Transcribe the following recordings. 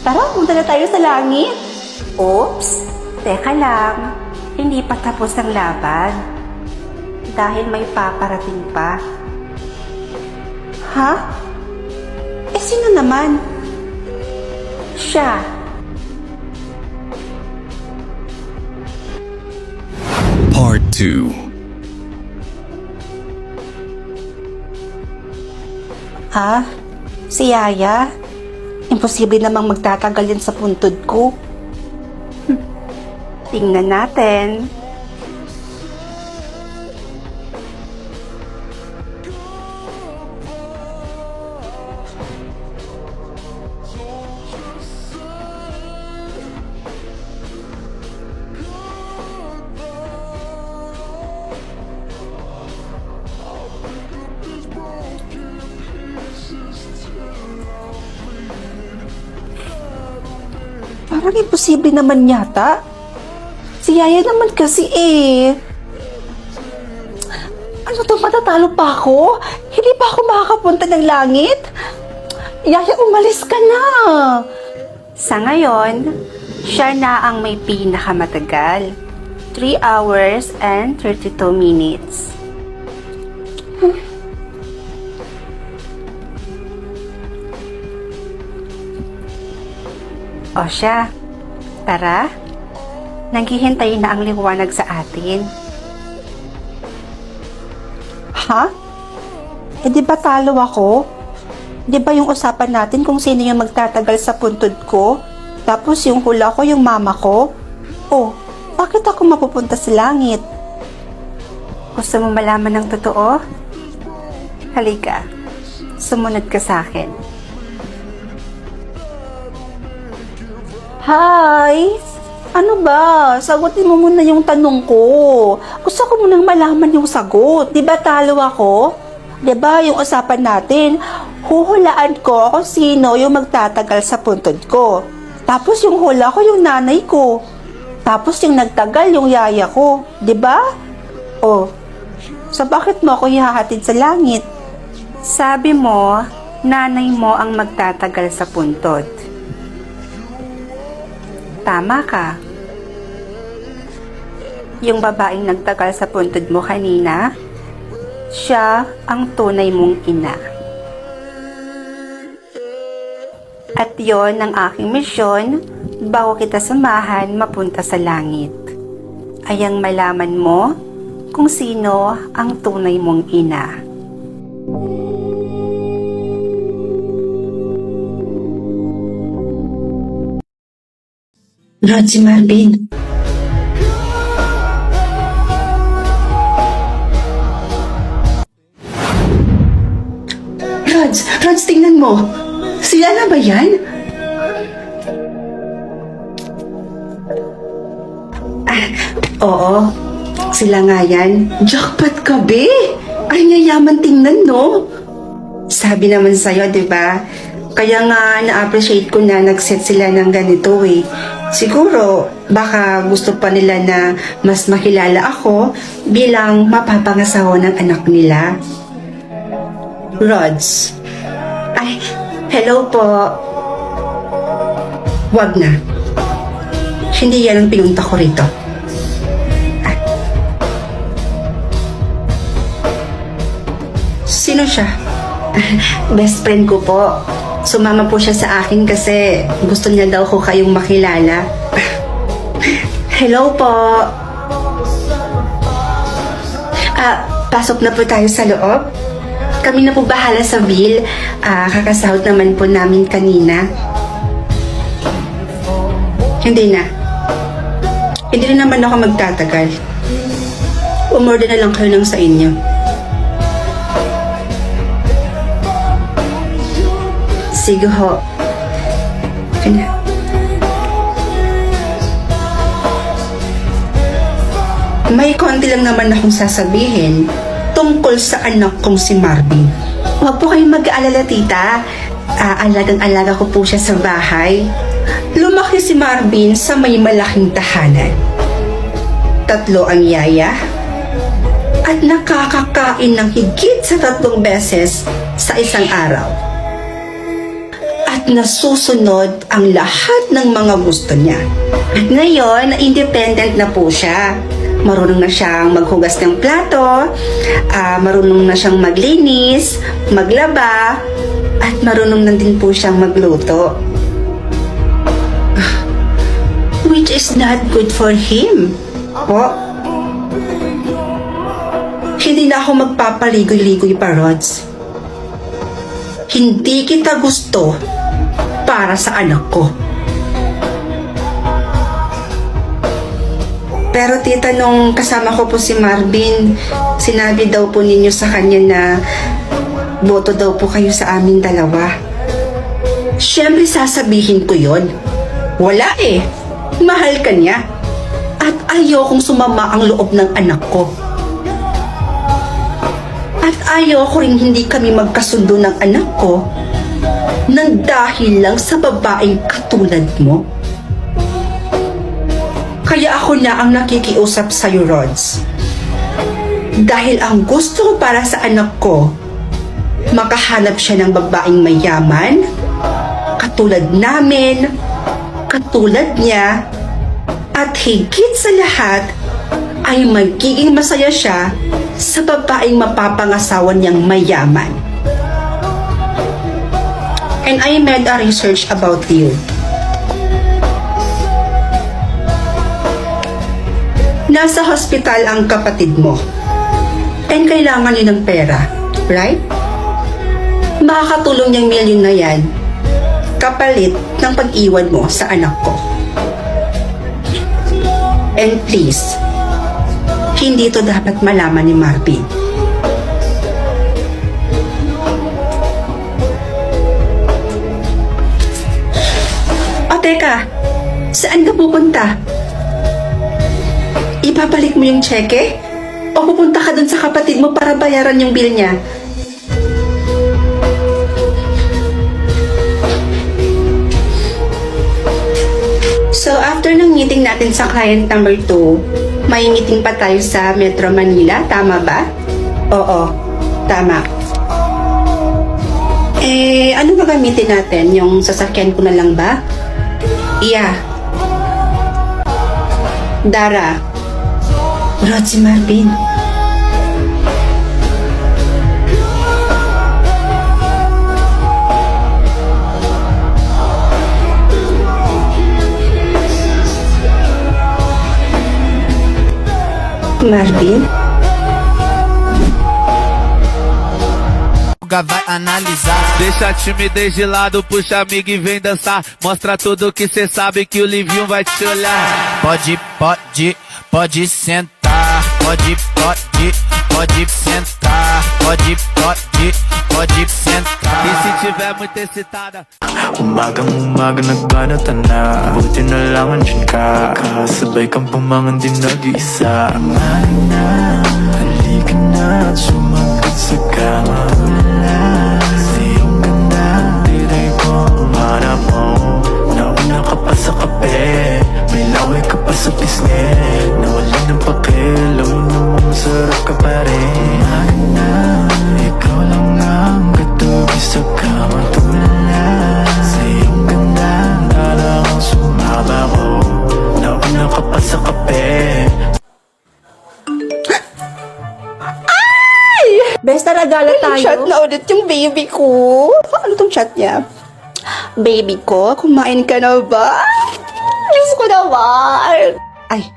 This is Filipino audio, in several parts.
Tara, punta na tayo sa langit. Oops, teka lang. Hindi pa tapos ang laban. Dahil may paparating pa. Ha? Eh, sino naman? Siya. Part 2. Ha? Si Yaya? Imposible namang magtatagal yan sa puntod ko. Tingnan natin. Parang imposible naman yata. Si Yaya naman kasi Ano to, matatalo pa ako? Hindi pa ako makakapunta ng langit? Yaya, umalis ka na. Sa ngayon, siya na ang may pinakamatagal. 3 hours and 32 minutes. O siya, tara. Naghihintay na ang liwanag sa atin. Ha? Eh di ba talo ako? Di ba yung usapan natin kung sino yung magtatagal sa puntod ko? Tapos yung hula ko yung mama ko? Oh, bakit ako mapupunta sa langit? Gusto mo malaman ng totoo? Halika, sumunod ka sa akin. Hi! Ano ba? Sagutin mo muna yung tanong ko. Gusto ko munang malaman yung sagot. Di ba talo ako? Di ba yung usapan natin, huhulaan ko kung sino yung magtatagal sa puntod ko. Tapos yung hula ko yung nanay ko. Tapos yung nagtagal yung yaya ko. Di ba? Oh, so bakit mo ako ihahatid sa langit? Sabi mo, nanay mo ang magtatagal sa puntod. Tama ka. Yung babaeng nagtagal sa puntod mo kanina, siya ang tunay mong ina. At yon ang aking misyon bago kita samahan mapunta sa langit. Ayang malaman mo kung sino ang tunay mong ina. Rod, si Marvin. Rods, tingnan mo. Sila na ba yan? Oo, sila nga yan. Jackpot ka, be! Ay, yayaman tingnan, no? Sabi naman sa'yo, di ba? Kaya nga na-appreciate ko na nag-set sila ng ganito eh. Siguro, baka gusto pa nila na mas makilala ako bilang mapapangasawa ng anak nila. Rods. Ay, hello po. Wag na. Hindi yan ang pinunta ko rito. Ay. Sino siya? Best friend ko po. Sumama po siya sa akin kasi gusto niya daw ko kayong makilala. Hello po. Pasok na po tayo sa loob. Kami na po bahala sa bill. Kakasahod naman po namin kanina. Hindi na. Hindi na naman ako magtatagal. Umorder na lang kayo ng sa inyo. Sige ho. Kanya. May konti lang naman akong sasabihin tungkol sa anak kong si Marvin. Huwag po kayong mag-aalala, tita. Alagang-alaga ko po siya sa bahay. Lumaki si Marvin sa may malaking tahanan. 3 ang yaya at nakakakain ng higit sa 3 beses sa isang araw. At at nasusunod ang lahat ng mga gusto niya. Ngayon, independent na po siya. Marunong na siyang maghugas ng plato, marunong na siyang maglinis, maglaba, at marunong na din po siyang magluto. Which is not good for him. Po? Hindi na ako magpapaligoy-ligoy pa, Rods. Hindi kita gusto para sa anak ko. Pero tita, nung kasama ko po si Marvin, sinabi daw po ninyo sa kanya na boto daw po kayo sa amin dalawa. Siyempre sasabihin ko yon. Wala eh. Mahal ka niya. At ayokong sumama ang loob ng anak ko. At ayoko rin hindi kami magkasundo ng anak ko nang dahil lang sa babaeng katulad mo. Kaya ako na ang nakikiusap sa'yo, Rods. Dahil ang gusto ko para sa anak ko, makahanap siya ng babaeng mayaman, katulad namin, katulad niya, at higit sa lahat, ay magiging masaya siya sa babaeng mapapangasawa niyang mayaman. And I made a research about you. Nasa hospital ang kapatid mo. And kailangan niya ng pera, right? Makakatulong niyang milyon na yan kapalit ng pag-iwan mo sa anak ko. And please, hindi to dapat malaman ni Marvin. O teka, saan ka pupunta? Ibabalik mo yung cheque? O pupunta ka dun sa kapatid mo para bayaran yung bill niya? So, after ng meeting natin sa client number 2, may meeting pa tayo sa Metro Manila, tama ba? Oo, tama. Ano ba gamitin natin? Yung sasakyan ko na lang ba? Yeah. Dara. Rod, si Marvin. Marvin? Vai analisar. Deixa a timidez de lado, puxa amigo e vem dançar. Mostra tudo que cê sabe que o Livinho vai te olhar. Pode sentar. Pode sentar. Pode sentar. E se tiver muito excitada, Umagang-umaga nagbanat na. Buti na lang andyan ka. Kasabay kang pumangan din nag-iisa. Halika na at sumagot sa kama. Sa iyong ganda, titay ko umanap mo. Nauna ka pa sa kape, may laway ka pa sa pisngi. Nawala ng pakialam mo, masarap ka pa rin. Halika na, ikaw lang ang katubi sa kama. Tulad sa iyong ganda, talagang sumama ko. Nauna ka pa sa kape. Bes, naragala tayo. Chat na ulit yung baby ko. Ano tong chat niya? Baby ko, kumain ka na ba? Ayos ko naman. Ay,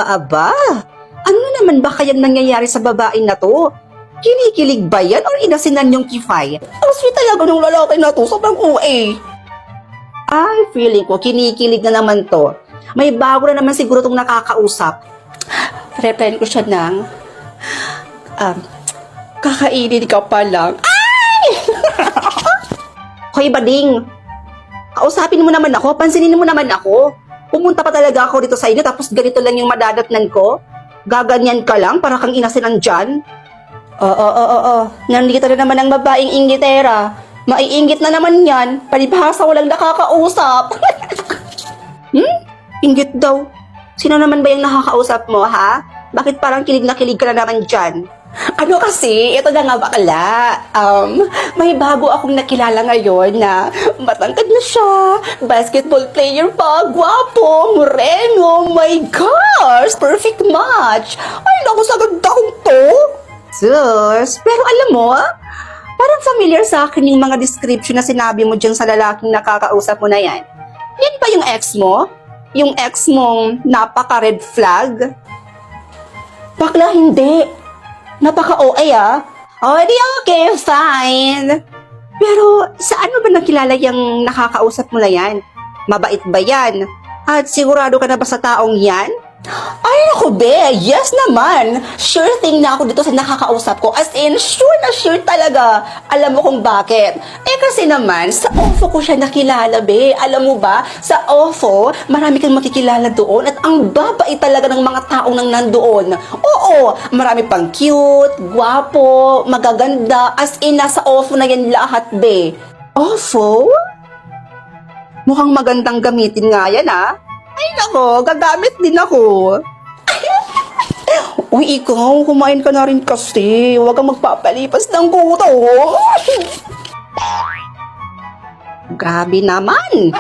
aba. Ano naman ba kayang nangyayari sa babae na to? Kinikilig ba yan or inasinan yung kifay? Ang sweet talaga ng lalaki na to, sobrang OA. Ay, feeling ko, kinikilig na naman to. May bago na naman siguro tong nakakausap. Replyan ko siya ng, kakainin ka pa lang. Ay! Hoy, bading. Kausapin mo naman ako, pansinin mo naman ako. Pumunta pa talaga ako dito sa inyo, tapos ganito lang yung madadatnan ko. Gaganyan ka lang, para kang inasinan dyan. Oo. Nandito na naman ang babaeng inggitera. Maiinggit na naman yan. Palibhasa walang nakakausap. Inggit daw. Sino naman ba yung nakakausap mo, ha? Bakit parang kilig na kilig ka na naman dyan? Ano kasi, ito na nga bakla. May bago akong nakilala ngayon na matangkad na siya, basketball player pa, gwapo, moreno, my gosh, perfect match. Ay, naku, sa ganda kong to. Sus, pero alam mo, parang familiar sa akin yung mga description na sinabi mo dyan sa lalaking nakakausap mo na yan. Yan ba yung ex mo? Yung ex mong napaka-red flag? Bakla, hindi. Napaka-OA Oh, di okay, fine. Pero saan mo ba nakilala yung nakakausap mo na yan? Mabait ba yan? At sigurado ka na ba sa taong yan? Ay, naku be, yes naman. Sure thing na ako dito sa nakakausap ko. As in, sure na sure talaga. Alam mo kung bakit? Kasi naman, sa OFO ko siya nakilala be. Alam mo ba, sa OFO, marami kang makikilala doon at ang babait talaga ng mga taong nang nandoon. Oo, marami pang cute, gwapo, magaganda. As in, nasa OFO na yan lahat be. OFO? Mukhang magandang gamitin nga yan Ay nako, gagamit din ako. Uy, ikaw, kumain ka na rin kasi. Huwag kang magpapalipas ng guto. Grabe naman.